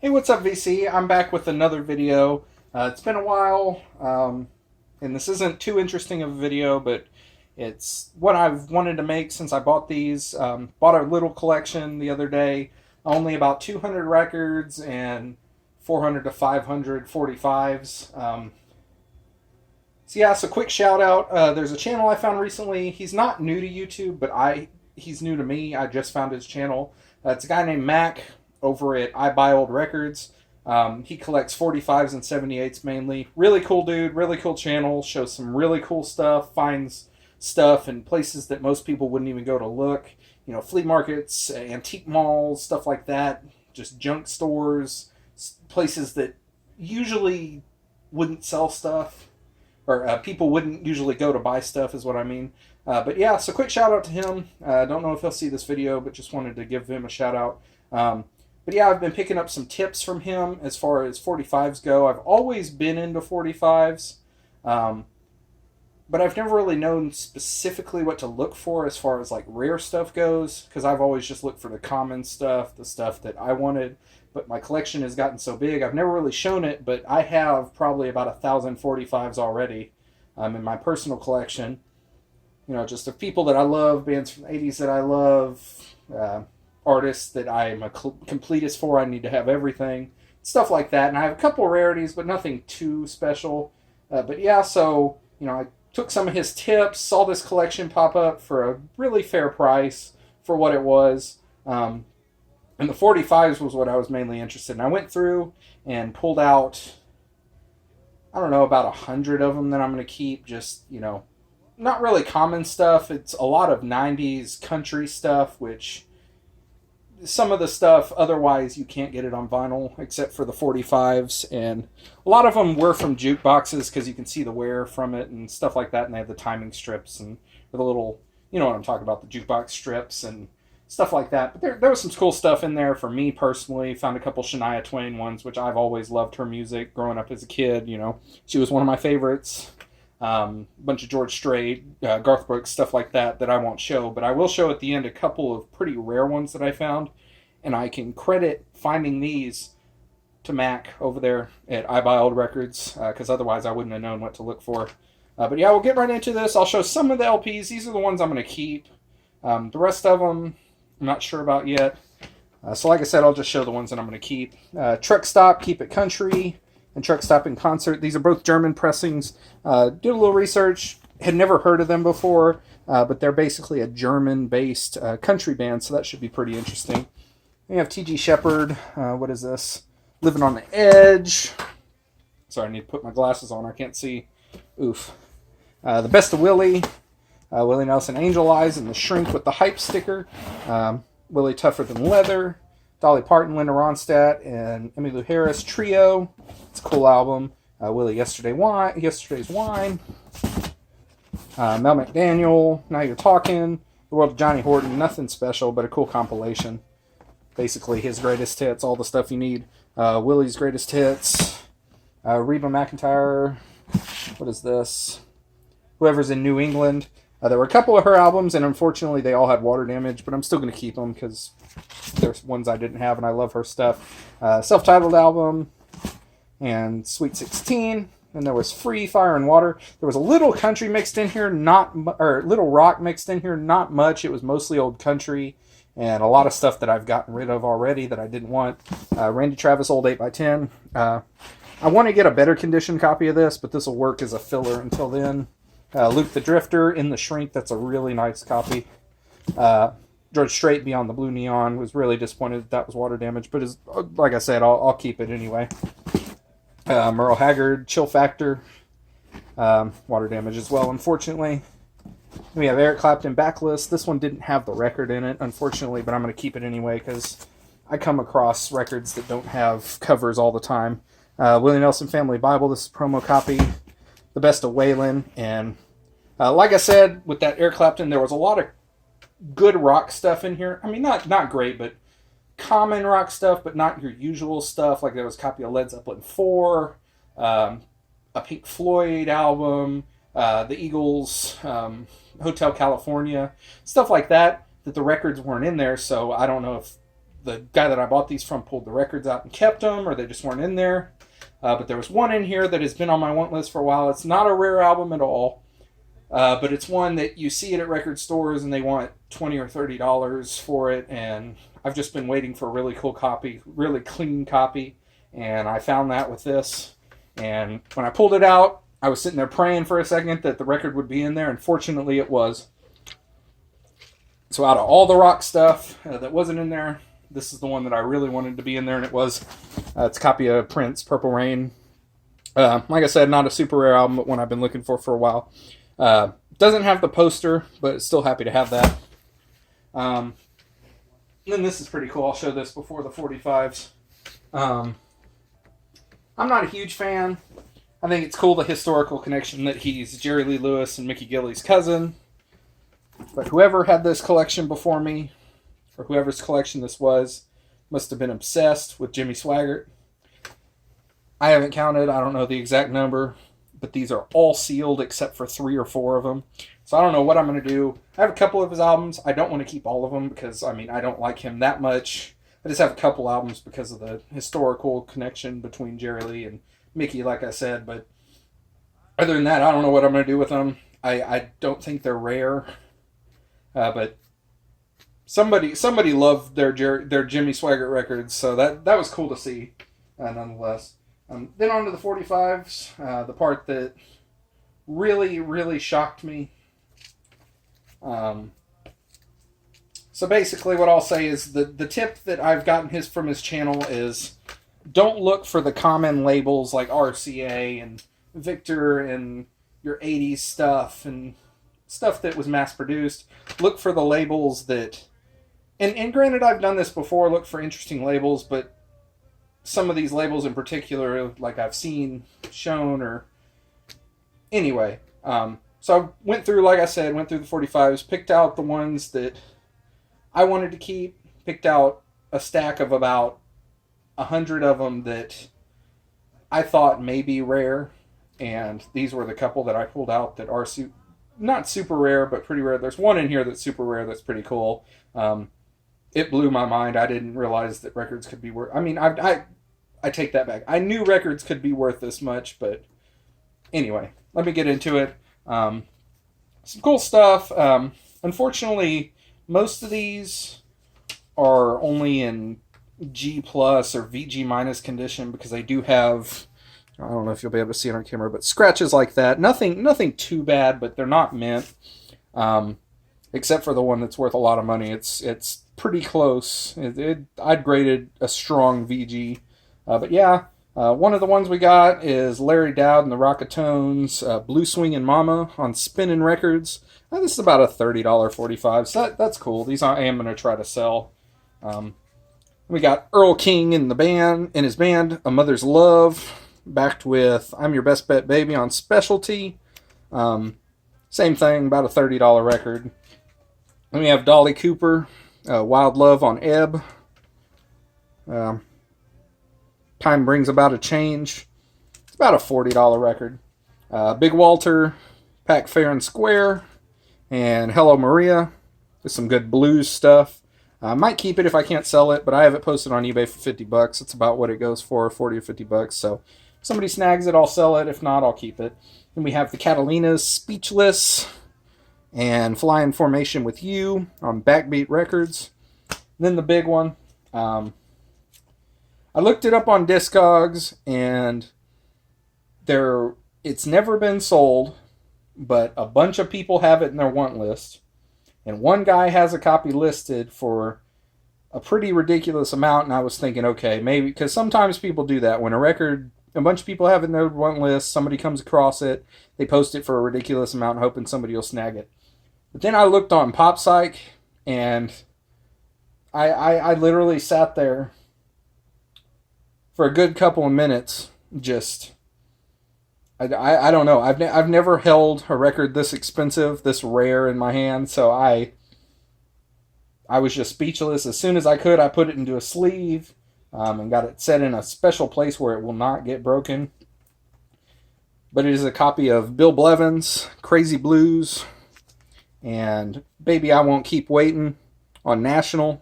Hey, what's up, VC? I'm back with another video. It's been a while, and this isn't too interesting of a video, but it's what I've wanted to make since I bought these. Bought a little collection the other day, only about 200 records and 400 to 500 45s. So quick shout out. There's a channel I found recently. He's not new to YouTube, but he's new to me. I just found his channel. It's a guy named Mac over at I Buy Old Records. He collects 45s and 78s mainly. Really cool dude, really cool channel, shows some really cool stuff, finds stuff in places that most people wouldn't even go to look. You know, flea markets, antique malls, stuff like that, just junk stores, places that usually wouldn't sell stuff, or people wouldn't usually go to buy stuff is what I mean. But yeah, so quick shout out to him. I don't know if he'll see this video, but just wanted to give him a shout out. But yeah, I've been picking up some tips from him as far as 45s go. I've always been into 45s, but I've never really known specifically what to look for as far as like rare stuff goes, because I've always just looked for the common stuff, the stuff that I wanted. But my collection has gotten so big, I've never really shown it, but I have probably about 1,000 45s already in my personal collection. You know, just of people that I love, bands from the 80s that I love, artists that I'm a completist for. I need to have everything, stuff like that. And I have a couple of rarities, but nothing too special. But yeah, so, you know, I took some of his tips, saw this collection pop up for a really fair price for what it was. And the 45s was what I was mainly interested in. I went through and pulled out, I don't know, about 100 of them that I'm going to keep. Just, you know, not really common stuff. It's a lot of 90s country stuff, which some of the stuff otherwise you can't get it on vinyl except for the 45s, and a lot of them were from jukeboxes because you can see the wear from it and stuff like that, and they have the timing strips and the little, you know what I'm talking about, the jukebox strips and stuff like that. But there was some cool stuff in there for me personally. Found a couple Shania Twain ones, which I've always loved her music growing up as a kid. You know, she was one of my favorites. Bunch of George Strait, Garth Brooks, stuff like that I won't show, but I will show at the end a couple of pretty rare ones that I found, and I can credit finding these to Mac over there at I Buy Old Records, because otherwise I wouldn't have known what to look for. But yeah, we'll get right into this. I'll show some of the LPs. These are the ones I'm going to keep. The rest of them, I'm not sure about yet. So like I said, I'll just show the ones that I'm going to keep. Truck Stop, Keep It Country, and Truck Stop in Concert. These are both German pressings. Did a little research, had never heard of them before, but they're basically a German-based country band, so that should be pretty interesting. We have T.G. Shepherd. What is this? Living on the Edge. Sorry, I need to put my glasses on. I can't see. Oof. The Best of Willie. Willie Nelson, Angel Eyes, and The Shrink with the Hype sticker. Willie Tougher Than Leather. Dolly Parton, Linda Ronstadt, and Emmylou Harris Trio. It's a cool album. Willie Yesterday's Wine. Mel McDaniel, Now You're Talking. The World of Johnny Horton, nothing special, but a cool compilation. Basically his greatest hits, all the stuff you need. Willie's greatest hits. Reba McEntire. What is this? Whoever's in New England. There were a couple of her albums, and unfortunately they all had water damage, but I'm still going to keep them because there's ones I didn't have, and I love her stuff. Self-titled album, and Sweet 16. And there was Free, Fire, and Water. There was a little country mixed in here, little rock mixed in here, not much. It was mostly old country, and a lot of stuff that I've gotten rid of already that I didn't want. Randy Travis, Old 8x10. I want to get a better condition copy of this, but this will work as a filler until then. Luke the Drifter, In the Shrink. That's a really nice copy. George Strait, Beyond the Blue Neon. Was really disappointed that was water damage, but like I said, I'll keep it anyway. Merle Haggard, Chill Factor. Water damage as well, unfortunately. We have Eric Clapton, Backlist. This one didn't have the record in it, unfortunately, but I'm going to keep it anyway because I come across records that don't have covers all the time. Willie Nelson Family Bible. This is a promo copy. The Best of Waylon. And like I said, with that Eric Clapton, there was a lot of good rock stuff in here. I mean, not great, but common rock stuff, but not your usual stuff. Like there was a copy of Led Zeppelin 4, a Pink Floyd album, the Eagles, Hotel California, stuff like that the records weren't in there, so I don't know if the guy that I bought these from pulled the records out and kept them, or they just weren't in there. But there was one in here that has been on my want list for a while. It's not a rare album at all, but it's one that you see it at record stores and they want $20 or $30 for it, and I've just been waiting for a really cool copy, really clean copy, and I found that with this. And when I pulled it out, I was sitting there praying for a second that the record would be in there, and fortunately it was. So out of all the rock stuff that wasn't in there, this is the one that I really wanted to be in there, and it was. It's a copy of Prince, Purple Rain. Like I said, not a super rare album, but one I've been looking for a while. Doesn't have the poster, but still happy to have that. Then this is pretty cool. I'll show this before the 45s. I'm not a huge fan. I think it's cool, the historical connection that he's Jerry Lee Lewis and Mickey Gilley's cousin. But whoever had this collection before me, or whoever's collection this was, must have been obsessed with Jimmy Swaggart. I haven't counted. I don't know the exact number, but these are all sealed except for 3 or 4 of them. So I don't know what I'm going to do. I have a couple of his albums. I don't want to keep all of them because, I mean, I don't like him that much. I just have a couple albums because of the historical connection between Jerry Lee and Mickey, like I said. But other than that, I don't know what I'm going to do with them. I don't think they're rare. But somebody loved their Jimmy Swaggart records, so that was cool to see, nonetheless. Then on to the 45s, the part that really, really shocked me. So basically what I'll say is the tip that I've gotten from his channel is don't look for the common labels like RCA and Victor and your 80s stuff and stuff that was mass produced. Look for the labels that, and granted I've done this before, look for interesting labels, but some of these labels in particular, like I've seen shown, or anyway. So I went through, like I said, went through the 45s, picked out the ones that I wanted to keep, picked out a stack of about 100 of them that I thought may be rare, and these were the couple that I pulled out that are not super rare, but pretty rare. There's one in here that's super rare that's pretty cool. It blew my mind. I didn't realize that records could be worth... I mean, I take that back. I knew records could be worth this much, but anyway, let me get into it. Some cool stuff. Unfortunately, most of these are only in G plus or VG minus condition because they do have... I don't know if you'll be able to see it on camera, but scratches like that. Nothing too bad, but they're not mint. Except for the one that's worth a lot of money. It's pretty close. I'd grade it a strong VG. But yeah, one of the ones we got is Larry Dowd and the Rocketones, Blue Swingin' Mama on Spinnin' Records. This is about a $30 45, so that's cool. These I am going to try to sell. We got Earl King in his band, A Mother's Love, backed with I'm Your Best Bet Baby on Specialty. Same thing, about a $30 record. Then we have Dolly Cooper, Wild Love on Ebb. Time Brings About a Change. It's about a $40 record. Big Walter, Pack Fair and Square, and Hello Maria. There's some good blues stuff. I might keep it if I can't sell it, but I have it posted on eBay for $50. It's about what it goes for, 40 or $50. So if somebody snags it, I'll sell it. If not, I'll keep it. Then we have the Catalinas, Speechless, and Fly in Formation with You on Backbeat Records. Then the big one. I looked it up on Discogs, and it's never been sold, but a bunch of people have it in their want list. And one guy has a copy listed for a pretty ridiculous amount, and I was thinking, okay, maybe, because sometimes people do that. When a bunch of people have it in their want list, somebody comes across it, they post it for a ridiculous amount, hoping somebody will snag it. But then I looked on PopPsych, and I literally sat there for a good couple of minutes, just... I don't know. I've never held a record this expensive, this rare in my hand, so I was just speechless. As soon as I could, I put it into a sleeve and got it set in a special place where it will not get broken. But it is a copy of Bill Blevins, Crazy Blues, and Baby I Won't Keep Waiting on National.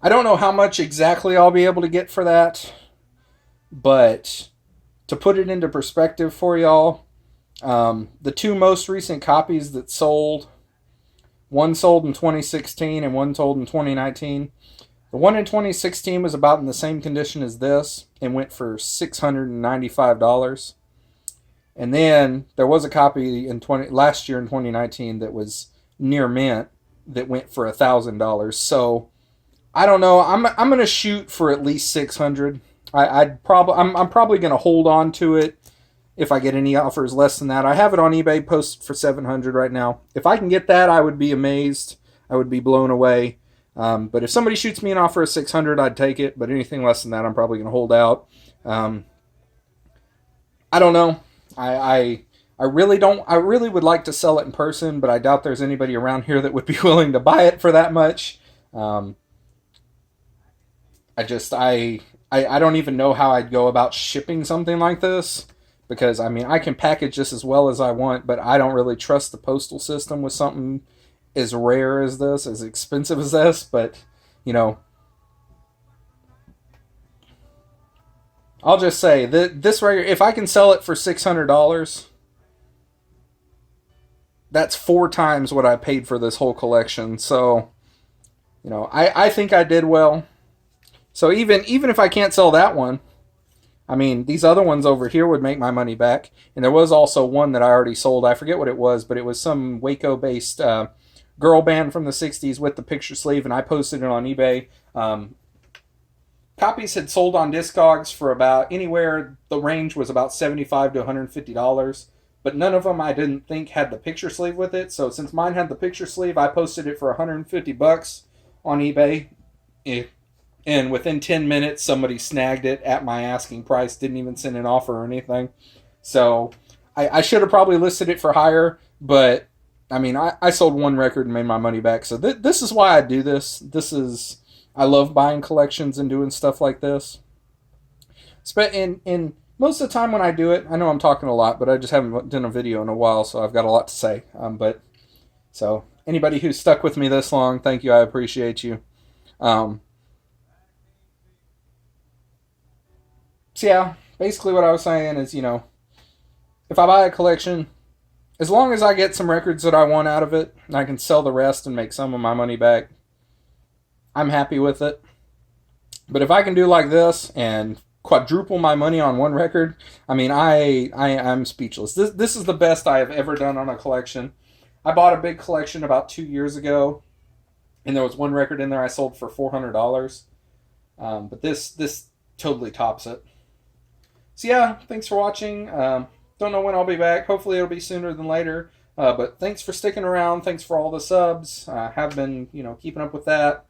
I don't know how much exactly I'll be able to get for that, but to put it into perspective for y'all, the two most recent copies that sold, one sold in 2016 and one sold in 2019. The one in 2016 was about in the same condition as this and went for $695. And then there was a copy in last year in 2019 that was near mint that went for $1,000. So I don't know. I'm gonna shoot for at least 600. I'm probably gonna hold on to it if I get any offers less than that. I have it on eBay posted for 700 right now. If I can get that, I would be amazed. I would be blown away. But if somebody shoots me an offer of 600, I'd take it. But anything less than that, I'm probably gonna hold out. I don't know. I really don't. I really would like to sell it in person, but I doubt there's anybody around here that would be willing to buy it for that much. I don't even know how I'd go about shipping something like this, because I mean I can package this as well as I want, but I don't really trust the postal system with something as rare as this, as expensive as this. But you know, I'll just say that this right here, if I can sell it for $600, that's 4 times what I paid for this whole collection. So you know, I think I did well. So even if I can't sell that one, I mean, these other ones over here would make my money back. And there was also one that I already sold. I forget what it was, but it was some Waco-based girl band from the 60s with the picture sleeve, and I posted it on eBay. Copies had sold on Discogs for about anywhere, the range was about $75 to $150. But none of them I didn't think had the picture sleeve with it. So since mine had the picture sleeve, I posted it for $150 on eBay. And within 10 minutes, somebody snagged it at my asking price. Didn't even send an offer or anything. So I should have probably listed it for higher. But, I mean, I sold one record and made my money back. So this is why I do this. I love buying collections and doing stuff like this. And most of the time when I do it, I know I'm talking a lot, but I just haven't done a video in a while, so I've got a lot to say. So anybody who's stuck with me this long, thank you. I appreciate you. So yeah, basically what I was saying is, you know, if I buy a collection, as long as I get some records that I want out of it, and I can sell the rest and make some of my money back, I'm happy with it. But if I can do like this and quadruple my money on one record, I mean, I'm speechless. This is the best I have ever done on a collection. I bought a big collection about 2 years ago, and there was one record in there I sold for $400. But this totally tops it. So yeah, thanks for watching. Don't know when I'll be back. Hopefully it'll be sooner than later. But thanks for sticking around. Thanks for all the subs. I have been, you know, keeping up with that.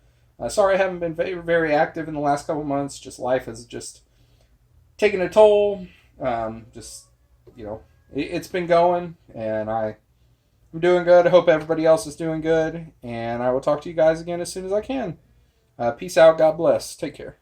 Sorry I haven't been very, very active in the last couple months. Just life has just taken a toll. Just, you know, it's been going, and I'm doing good. I hope everybody else is doing good, and I will talk to you guys again as soon as I can. Peace out. God bless. Take care.